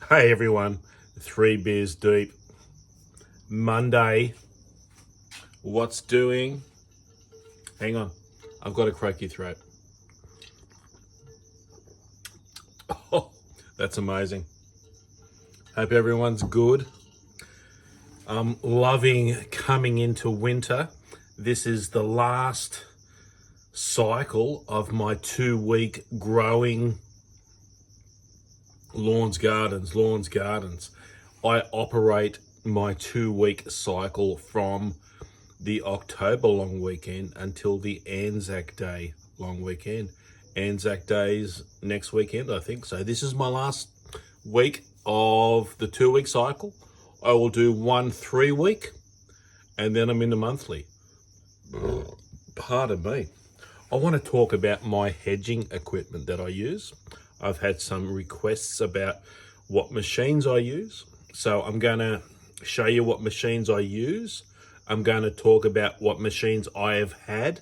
Hey everyone, 3 beers deep. Monday, what's doing? Hang on, I've got a croaky throat. Oh, that's amazing. Hope everyone's good. I'm loving coming into winter. This is the last cycle of my 2-week growing lawns gardens. I operate my 2-week cycle from the October long weekend until the Anzac Day long weekend. Anzac Day's next weekend, I think. So this is my last week of the 2-week cycle. I will do 1 3-week and then I'm in the monthly. Pardon me. I want to talk about my hedging equipment that I use. I've had some requests about what machines I use. So I'm going to show you what machines I use. I'm going to talk about what machines I have had.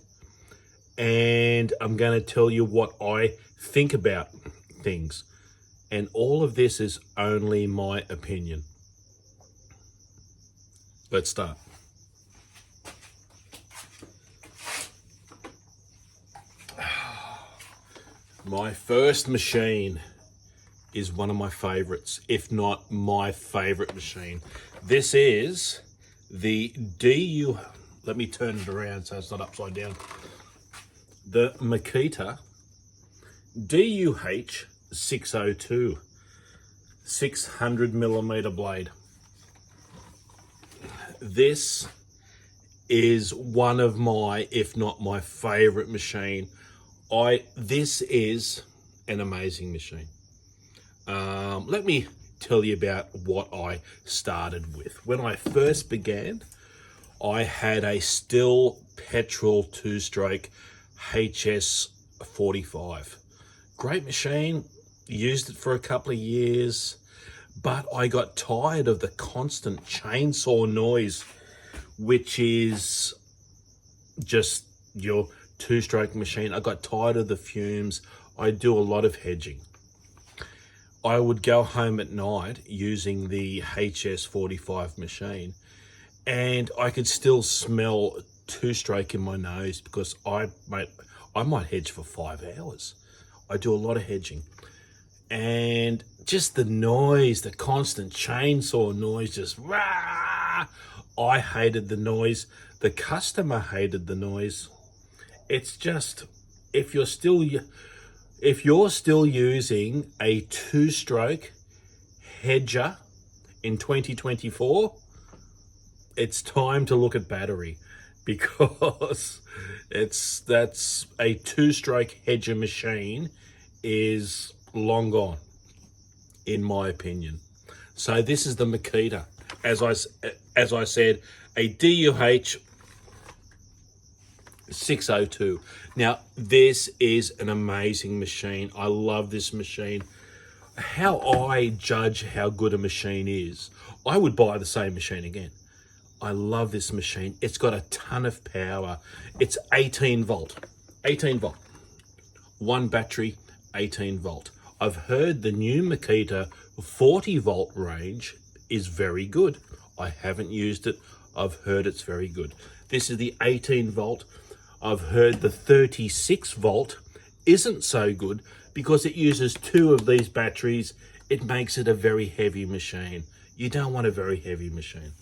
And I'm going to tell you what I think about things. And all of this is only my opinion. Let's start. My first machine is one of my favorites, if not my favorite machine. This is the let me turn it around so it's not upside down. The Makita DUH 602 600mm blade. This is one of my, if not my favorite machine. This is an amazing machine. Let me tell you about what I started with. When I first began, I had a still petrol 2-stroke HS 45. Great machine, used it for a couple of years, but I got tired of the constant chainsaw noise, which is just your 2-stroke machine. I got tired of the fumes. I do a lot of hedging. I would go home at night using the HS 45 machine and I could still smell 2-stroke in my nose because I might hedge for 5 hours. I do a lot of hedging. And just the noise, the constant chainsaw noise, just rah! I hated the noise. The customer hated the noise. It's just, if you're still using a 2-stroke hedger in 2024, it's time to look at battery, because that's a 2-stroke hedger machine is long gone, in my opinion. So this is the Makita, as I said, a DUH 602. Now, this is an amazing machine. I love this machine. How I judge how good a machine is, I would buy the same machine again. I love this machine. It's got a ton of power. It's 18 volt. 18 volt. 1 battery, 18 volt. I've heard the new Makita 40 volt range is very good. I haven't used it. I've heard it's very good. This is the 18 volt. I've heard the 36 volt isn't so good because it uses 2 of these batteries. It makes it a very heavy machine. You don't want a very heavy machine.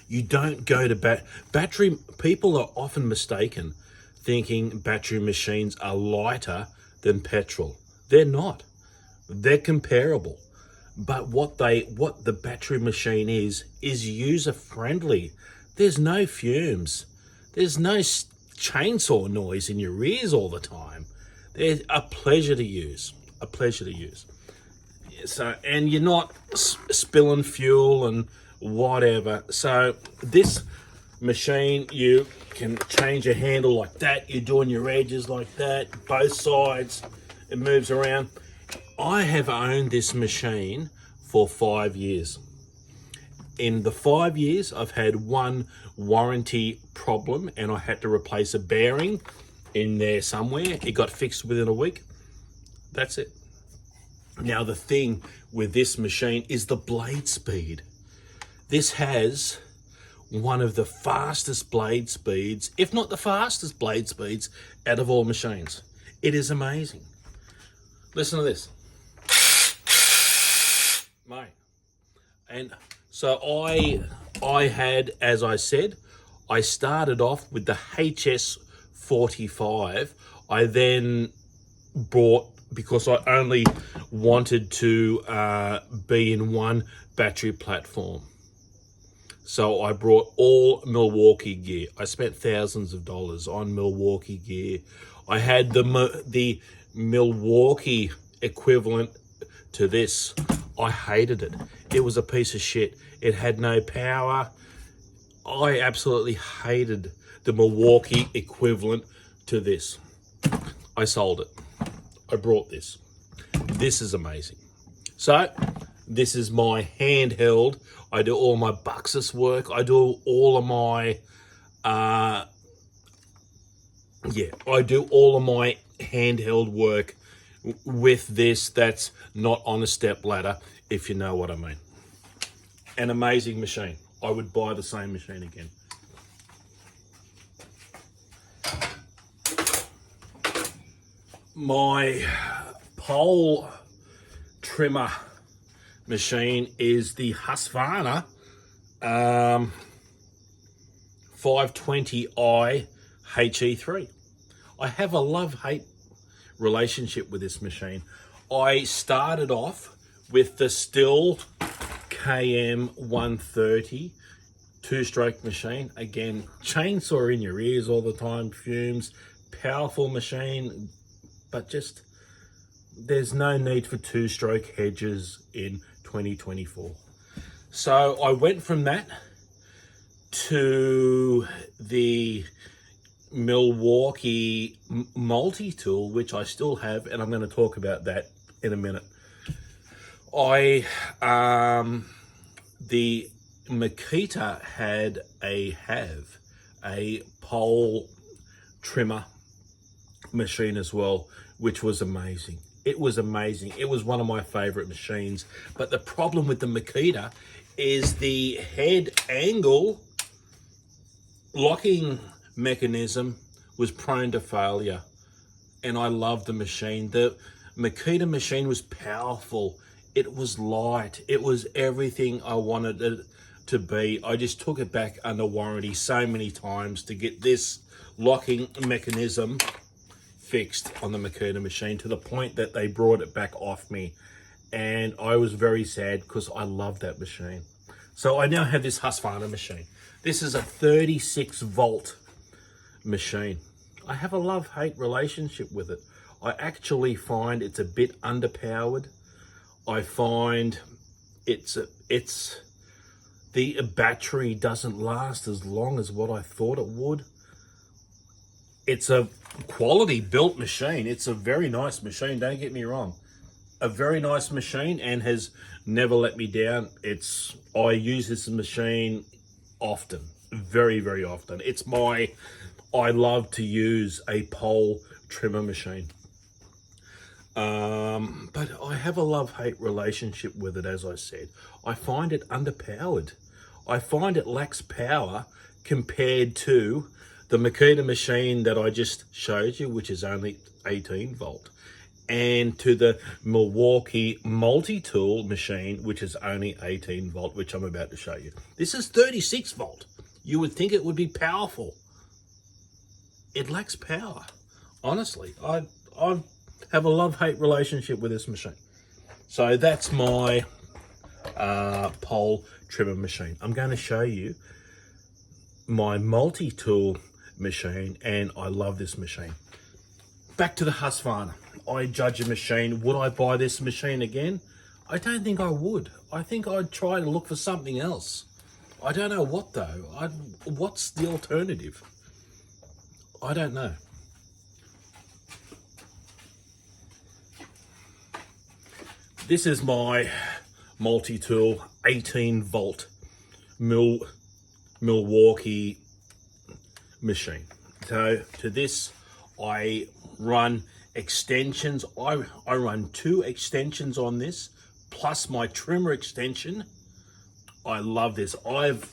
You don't go to battery. People are often mistaken thinking battery machines are lighter than petrol. They're not. They're comparable. But what the battery machine is user friendly. There's no fumes. There's no chainsaw noise in your ears all the time. They're a pleasure to use. A pleasure to use. So, and you're not spilling fuel and whatever. So this machine, you can change your handle like that. You're doing your edges like that, both sides. It moves around. I have owned this machine for 5 years. In the 5 years, I've had 1 warranty problem and I had to replace a bearing in there somewhere. It got fixed within a week. That's it. Now the thing with this machine is the blade speed. This has one of the fastest blade speeds, if not the fastest blade speeds, out of all machines. It is amazing. Listen to this. Mate. And so I had, as I said, I started off with the HS45. I then bought, because I only wanted to be in one battery platform. So I brought all Milwaukee gear. I spent thousands of dollars on Milwaukee gear. I had the Milwaukee equivalent to this. I hated it. It was a piece of shit. It had no power. I absolutely hated the Milwaukee equivalent to this. I sold it. I brought this. This is amazing. So this is my handheld. I do all my Buxus work. I do all of my, I do all of my handheld work with this. That's not on a step ladder, if you know what I mean. An amazing machine. I would buy the same machine again. My pole trimmer machine is the Husqvarna 520i HE3. I have a love-hate relationship with this machine. I started off with the Still KM130 two-stroke machine. Again, chainsaw in your ears all the time, fumes, powerful machine, but just there's no need for two-stroke hedges in 2024. So I went from that to the Milwaukee multi-tool, which I still have, and I'm going to talk about that in a minute. The Makita had a pole trimmer machine as well, which was amazing. It was amazing. It was one of my favorite machines. But the problem with the Makita is the head angle locking mechanism was prone to failure. And I loved the machine. The Makita machine was powerful. It was light. It was everything I wanted it to be. I just took it back under warranty so many times to get this locking mechanism fixed on the Makita machine, to the point that they brought it back off me, and I was very sad because I love that machine. So I now have this Husqvarna machine. This is a 36 volt machine. I have a love-hate relationship with it. I actually find it's a bit underpowered. I find the battery doesn't last as long as what I thought it would. It's a quality built machine. It's a very nice machine, don't get me wrong. A very nice machine, and has never let me down. I use this machine often, very, very often. I love to use a pole trimmer machine. But I have a love-hate relationship with it, as I said. I find it underpowered. I find it lacks power compared to the Makita machine that I just showed you, which is only 18 volt, and to the Milwaukee multi-tool machine, which is only 18 volt, which I'm about to show you. This is 36 volt. You would think it would be powerful. It lacks power. Honestly, I have a love-hate relationship with this machine. So that's my pole trimmer machine. I'm going to show you my multi-tool machine, and I love this machine. Back to the Husqvarna. I judge a machine. Would I buy this machine again? I don't think I would. I think I'd try to look for something else. I don't know what though. What's the alternative? I don't know. This is my multi-tool 18 volt Milwaukee machine. So to this I run extensions. I run 2 extensions on this, plus my trimmer extension. I love this. I've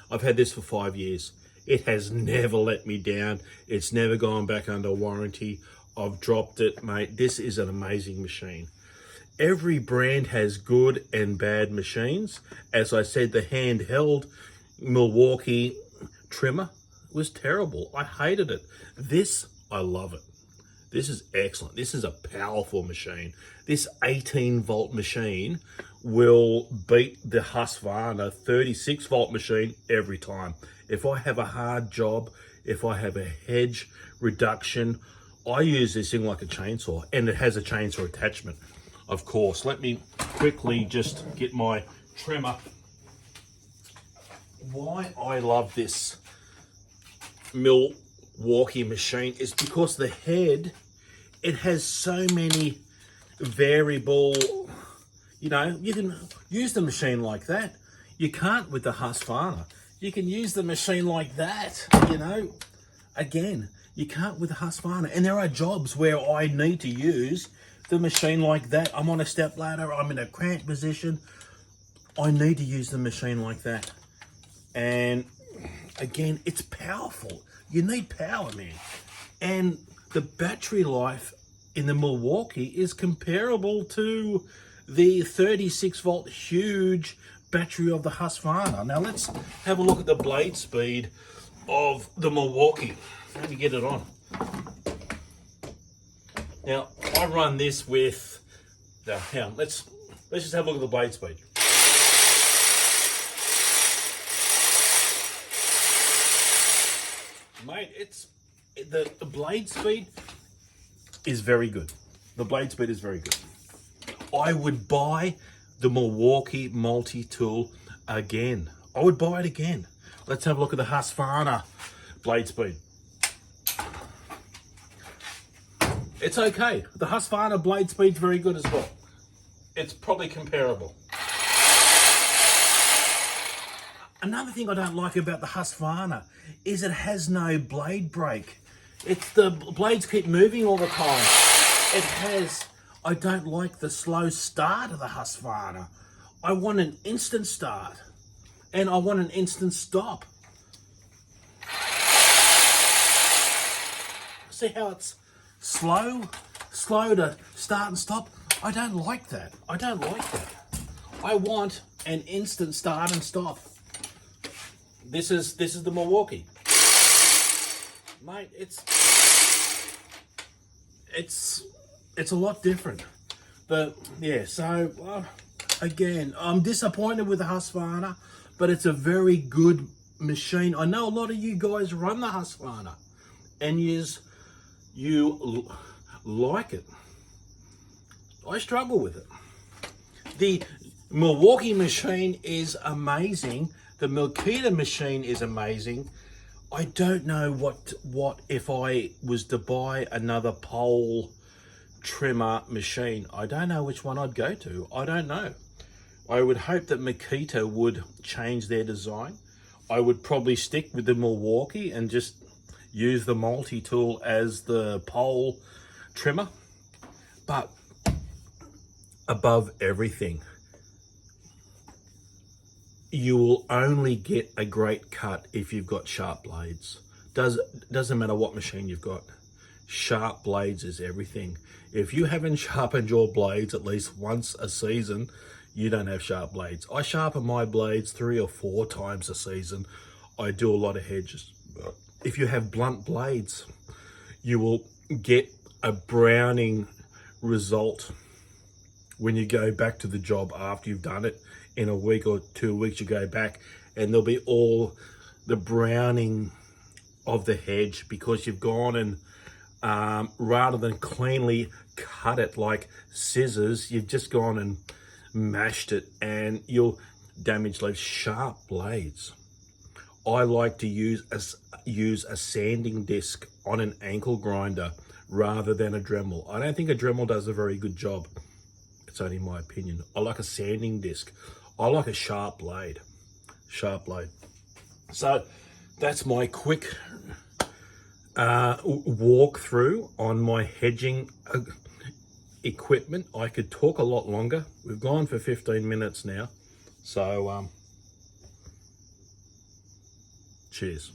had this for 5 years. It has never let me down. It's never gone back under warranty. I've dropped it, mate. This is an amazing machine. Every brand has good and bad machines. As I said, the handheld Milwaukee trimmer was terrible. I hated it. This, I love it. This is excellent. This is a powerful machine. This 18-volt machine will beat the Husqvarna 36-volt machine every time. If I have a hard job, if I have a hedge reduction, I use this thing like a chainsaw, and it has a chainsaw attachment. Of course, let me quickly just get my trimmer. Why I love this Milwaukee machine is because the head, it has so many variable, you know, you can use the machine like that. You can't with the Husqvarna. You can use the machine like that, you know. Again, you can't with the Husqvarna. And there are jobs where I need to use the machine like that. I'm on a step ladder, I'm in a cramped position. I need to use the machine like that. And again, it's powerful. You need power, man. And the battery life in the Milwaukee is comparable to the 36-volt huge battery of the Husqvarna. Now let's have a look at the blade speed of the Milwaukee. Let me get it on. Now I run this with let's just have a look at the blade speed. Mate, it's the blade speed is very good. The blade speed is very good. I would buy the Milwaukee multi-tool again. I would buy it again. Let's have a look at the Husqvarna blade speed. It's okay. The Husqvarna blade speed's very good as well. It's probably comparable. Another thing I don't like about the Husqvarna is it has no blade break. It's the blades keep moving all the time. I don't like the slow start of the Husqvarna. I want an instant start and I want an instant stop. See how it's slow to start and stop? I don't like that. I don't like that. I want an instant start and stop. This is the Milwaukee. Mate, it's a lot different. But yeah, so again, I'm disappointed with the Husqvarna, but it's a very good machine. I know a lot of you guys run the Husqvarna and you like it. I struggle with it. The Milwaukee machine is amazing. The Makita machine is amazing. I don't know what if I was to buy another pole trimmer machine. I don't know which one I'd go to. I don't know. I would hope that Makita would change their design. I would probably stick with the Milwaukee and just use the multi-tool as the pole trimmer. But above everything, you will only get a great cut if you've got sharp blades. Doesn't matter what machine you've got. Sharp blades is everything. If you haven't sharpened your blades at least once a season, you don't have sharp blades. I sharpen my blades 3 or 4 times a season. I do a lot of hedges. If you have blunt blades, you will get a browning result when you go back to the job after you've done it. In a week or 2 weeks, you go back and there'll be all the browning of the hedge because you've gone and rather than cleanly cut it like scissors, you've just gone and mashed it and you'll damage those sharp blades. I like to use a sanding disc on an ankle grinder rather than a Dremel. I don't think a Dremel does a very good job. It's only my opinion. I like a sanding disc. I like a sharp blade. Sharp blade. So that's my quick walkthrough on my hedging equipment. I could talk a lot longer. We've gone for 15 minutes now. So, cheers.